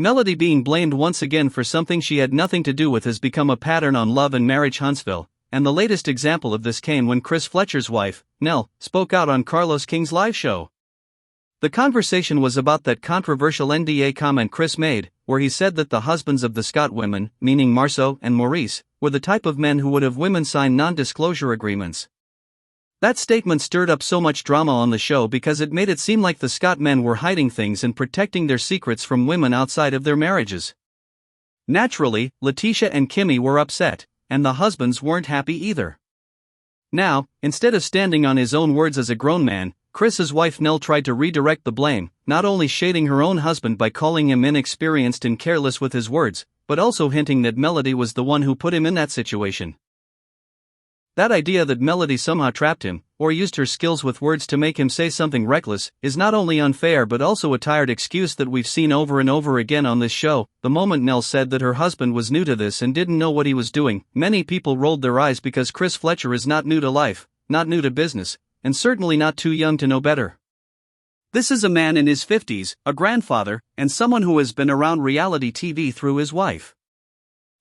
Melody being blamed once again for something she had nothing to do with has become a pattern on Love and Marriage Huntsville, and the latest example of this came when Chris Fletcher's wife, Nell, spoke out on Carlos King's live show. The conversation was about that controversial NDA comment Chris made, where he said that the husbands of the Scott women, meaning Marceau and Maurice, were the type of men who would have women sign non-disclosure agreements. That statement stirred up so much drama on the show because it made it seem like the Scott men were hiding things and protecting their secrets from women outside of their marriages. Naturally, Letitia and Kimmy were upset, and the husbands weren't happy either. Now, instead of standing on his own words as a grown man, Chris's wife Nell tried to redirect the blame, not only shading her own husband by calling him inexperienced and careless with his words, but also hinting that Melody was the one who put him in that situation. That idea that Melody somehow trapped him, or used her skills with words to make him say something reckless, is not only unfair but also a tired excuse that we've seen over and over again on this show. The moment Nell said that her husband was new to this and didn't know what he was doing, many people rolled their eyes because Chris Fletcher is not new to life, not new to business, and certainly not too young to know better. This is a man in his 50s, a grandfather, and someone who has been around reality TV through his wife.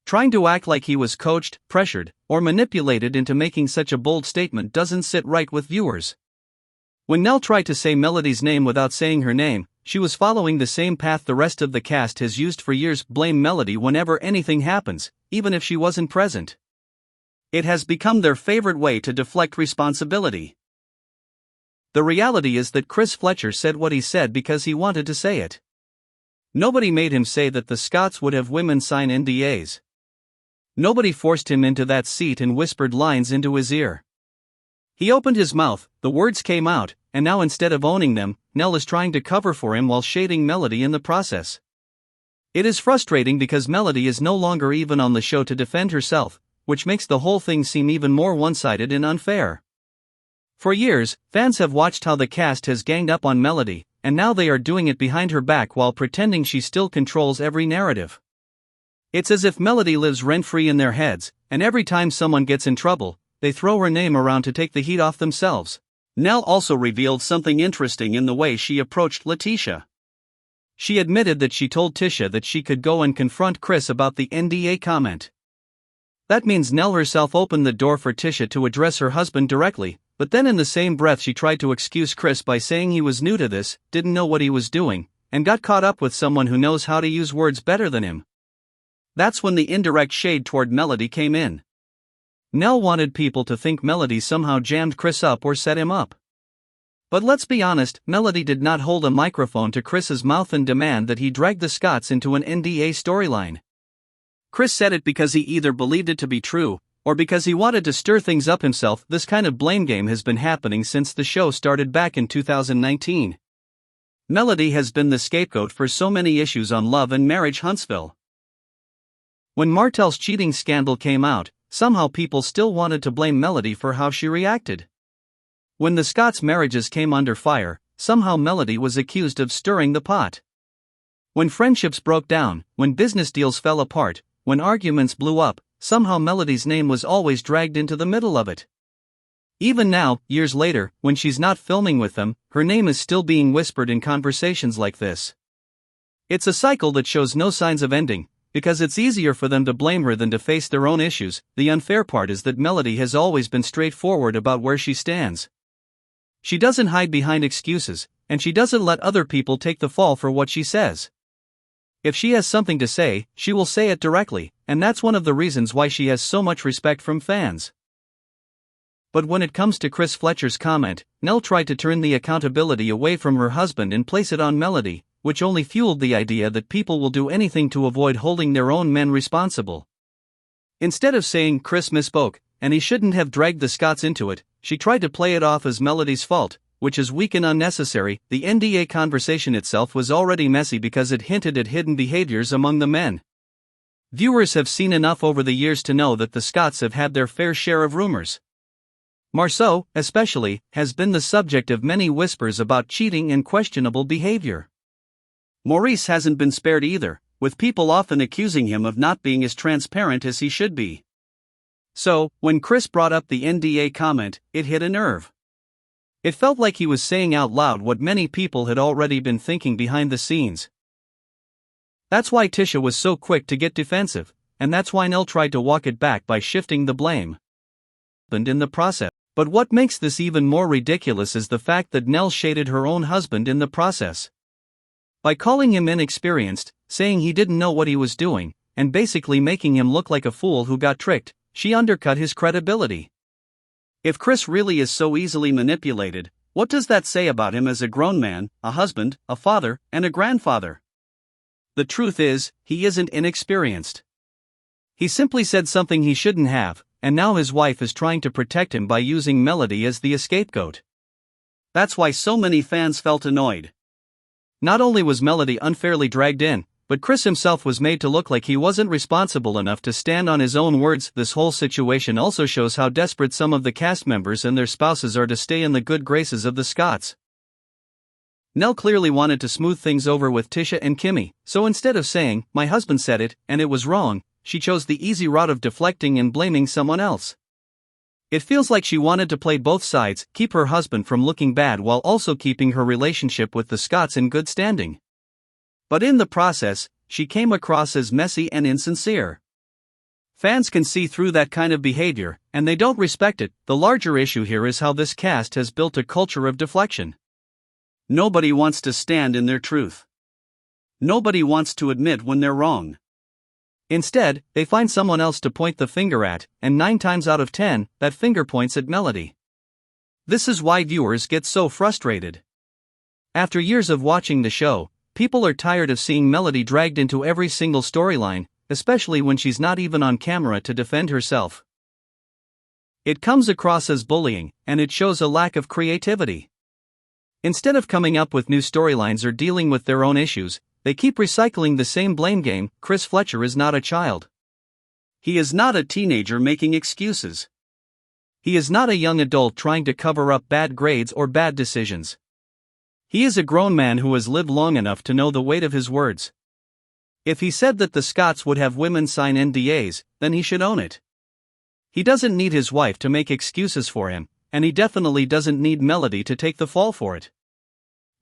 Trying to act like he was coached, pressured, or manipulated into making such a bold statement doesn't sit right with viewers. When Nell tried to say Melody's name without saying her name, she was following the same path the rest of the cast has used for years: blame Melody whenever anything happens, even if she wasn't present. It has become their favorite way to deflect responsibility. The reality is that Chris Fletcher said what he said because he wanted to say it. Nobody made him say that the Scotts would have women sign NDAs. Nobody forced him into that seat and whispered lines into his ear. He opened his mouth, the words came out, and now instead of owning them, Nell is trying to cover for him while shading Melody in the process. It is frustrating because Melody is no longer even on the show to defend herself, which makes the whole thing seem even more one-sided and unfair. For years, fans have watched how the cast has ganged up on Melody, and now they are doing it behind her back while pretending she still controls every narrative. It's as if Melody lives rent-free in their heads, and every time someone gets in trouble, they throw her name around to take the heat off themselves. Nell also revealed something interesting in the way she approached Letitia. She admitted that she told Tisha that she could go and confront Chris about the NDA comment. That means Nell herself opened the door for Tisha to address her husband directly, but then in the same breath she tried to excuse Chris by saying he was new to this, didn't know what he was doing, and got caught up with someone who knows how to use words better than him. That's when the indirect shade toward Melody came in. Nell wanted people to think Melody somehow jammed Chris up or set him up. But let's be honest, Melody did not hold a microphone to Chris's mouth and demand that he drag the Scotts into an NDA storyline. Chris said it because he either believed it to be true, or because he wanted to stir things up himself. This kind of blame game has been happening since the show started back in 2019. Melody has been the scapegoat for so many issues on Love and Marriage Huntsville. When Martel's cheating scandal came out, somehow people still wanted to blame Melody for how she reacted. When the Scotts' marriages came under fire, somehow Melody was accused of stirring the pot. When friendships broke down, when business deals fell apart, when arguments blew up, somehow Melody's name was always dragged into the middle of it. Even now, years later, when she's not filming with them, her name is still being whispered in conversations like this. It's a cycle that shows no signs of ending, because it's easier for them to blame her than to face their own issues. The unfair part is that Melody has always been straightforward about where she stands. She doesn't hide behind excuses, and she doesn't let other people take the fall for what she says. If she has something to say, she will say it directly, and that's one of the reasons why she has so much respect from fans. But when it comes to Chris Fletcher's comment, Nell tried to turn the accountability away from her husband and place it on Melody, which only fueled the idea that people will do anything to avoid holding their own men responsible. Instead of saying Chris misspoke, and he shouldn't have dragged the Scotts into it, she tried to play it off as Melody's fault, which is weak and unnecessary. The NDA conversation itself was already messy because it hinted at hidden behaviors among the men. Viewers have seen enough over the years to know that the Scotts have had their fair share of rumors. Marceau, especially, has been the subject of many whispers about cheating and questionable behavior. Maurice hasn't been spared either, with people often accusing him of not being as transparent as he should be. So, when Chris brought up the NDA comment, it hit a nerve. It felt like he was saying out loud what many people had already been thinking behind the scenes. That's why Tisha was so quick to get defensive, and that's why Nell tried to walk it back by shifting the blame. And in the process. But what makes this even more ridiculous is the fact that Nell shaded her own husband in the process. By calling him inexperienced, saying he didn't know what he was doing, and basically making him look like a fool who got tricked, she undercut his credibility. If Chris really is so easily manipulated, what does that say about him as a grown man, a husband, a father, and a grandfather? The truth is, he isn't inexperienced. He simply said something he shouldn't have, and now his wife is trying to protect him by using Melody as the scapegoat. That's why so many fans felt annoyed. Not only was Melody unfairly dragged in, but Chris himself was made to look like he wasn't responsible enough to stand on his own words. This whole situation also shows how desperate some of the cast members and their spouses are to stay in the good graces of the Scotts. Nell clearly wanted to smooth things over with Tisha and Kimmy, so instead of saying, "My husband said it, and it was wrong," she chose the easy route of deflecting and blaming someone else. It feels like she wanted to play both sides, keep her husband from looking bad while also keeping her relationship with the Scotts in good standing. But in the process, she came across as messy and insincere. Fans can see through that kind of behavior, and they don't respect it. The larger issue here is how this cast has built a culture of deflection. Nobody wants to stand in their truth. Nobody wants to admit when they're wrong. Instead, they find someone else to point the finger at, and 9 times out of 10, that finger points at Melody. This is why viewers get so frustrated. After years of watching the show, people are tired of seeing Melody dragged into every single storyline, especially when she's not even on camera to defend herself. It comes across as bullying, and it shows a lack of creativity. Instead of coming up with new storylines or dealing with their own issues, they keep recycling the same blame game. Chris Fletcher is not a child. He is not a teenager making excuses. He is not a young adult trying to cover up bad grades or bad decisions. He is a grown man who has lived long enough to know the weight of his words. If he said that the Scotts would have women sign NDAs, then he should own it. He doesn't need his wife to make excuses for him, and he definitely doesn't need Melody to take the fall for it.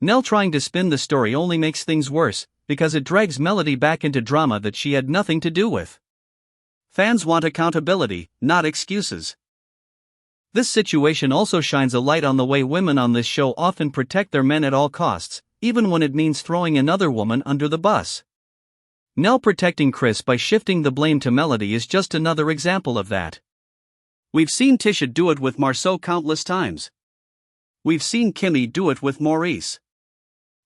Nell trying to spin the story only makes things worse, because it drags Melody back into drama that she had nothing to do with. Fans want accountability, not excuses. This situation also shines a light on the way women on this show often protect their men at all costs, even when it means throwing another woman under the bus. Nell protecting Chris by shifting the blame to Melody is just another example of that. We've seen Tisha do it with Marceau countless times. We've seen Kimmy do it with Maurice.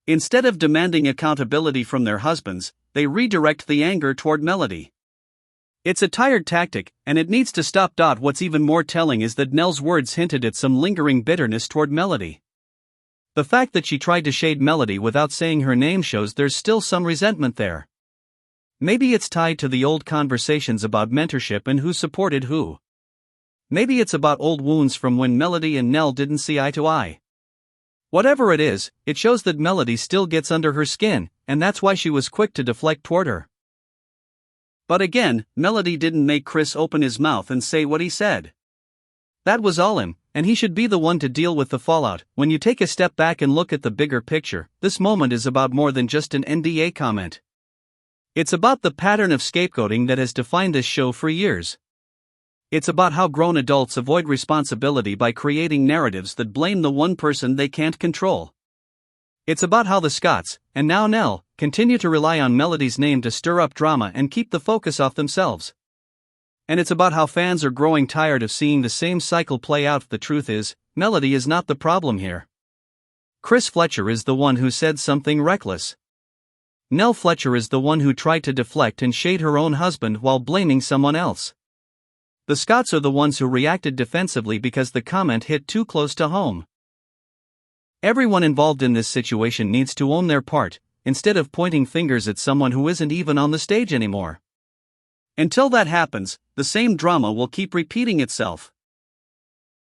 Instead of demanding accountability from their husbands, they redirect the anger toward Melody. It's a tired tactic, and it needs to stop. What's even more telling is that Nell's words hinted at some lingering bitterness toward Melody. The fact that she tried to shade Melody without saying her name shows there's still some resentment there. Maybe it's tied to the old conversations about mentorship and who supported who. Maybe it's about old wounds from when Melody and Nell didn't see eye to eye. Whatever it is, it shows that Melody still gets under her skin, and that's why she was quick to deflect toward her. But again, Melody didn't make Chris open his mouth and say what he said. That was all him, and he should be the one to deal with the fallout. When you take a step back and look at the bigger picture, this moment is about more than just an NDA comment. It's about the pattern of scapegoating that has defined this show for years. It's about how grown adults avoid responsibility by creating narratives that blame the one person they can't control. It's about how the Scotts, and now Nell, continue to rely on Melody's name to stir up drama and keep the focus off themselves. And it's about how fans are growing tired of seeing the same cycle play out. The truth is, Melody is not the problem here. Chris Fletcher is the one who said something reckless. Nell Fletcher is the one who tried to deflect and shade her own husband while blaming someone else. The Scotts are the ones who reacted defensively because the comment hit too close to home. Everyone involved in this situation needs to own their part, instead of pointing fingers at someone who isn't even on the stage anymore. Until that happens, the same drama will keep repeating itself.